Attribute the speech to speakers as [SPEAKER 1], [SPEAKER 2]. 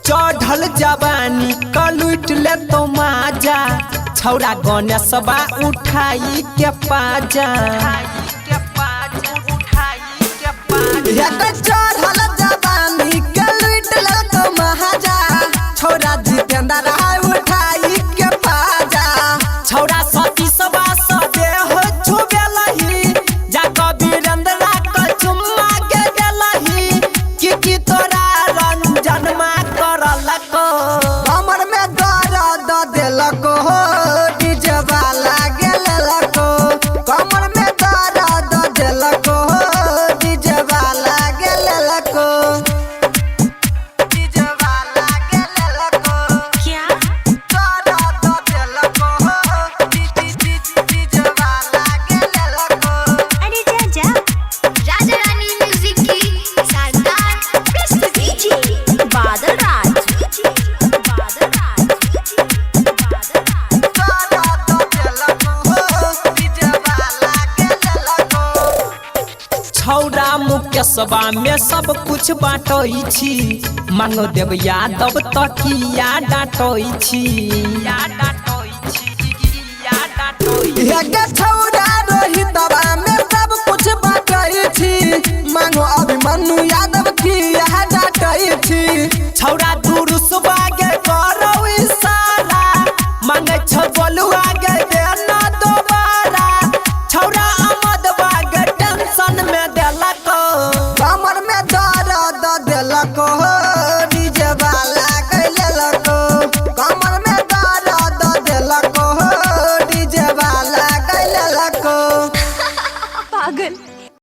[SPEAKER 1] चढ़ल जवानी कलुट ले तो माजा छौरा गणेशबा उठाई के पाजा चढ़ल जवानी कलुट ले तो माजा छौरा जितेंद्र उठाई के पाजा छौरा सती सबा सदे हो छुबेलही जा कबीरेंद्र का चुम्मा के देलही कि तोरा रंजन मा करलको हमर में दर्द देलको डीजे वाला गेलको कमर में दर्द देलको डीजे वाला गेलको डीजे वाला गेलको
[SPEAKER 2] क्या
[SPEAKER 1] दर्द देलको डीजे वाला गेलको
[SPEAKER 2] अरे जा राजा रानी म्यूजिक की शानदार प्रस्तुति बादल राज
[SPEAKER 1] छौरा मुकेशबा में सब कुछ बाटै छी मांगो देव यादव तकिया डाटै छी छौरा रोहितबा में सब कुछ बाटै छी मांगो अभिमन्यु यादव की डाटै छी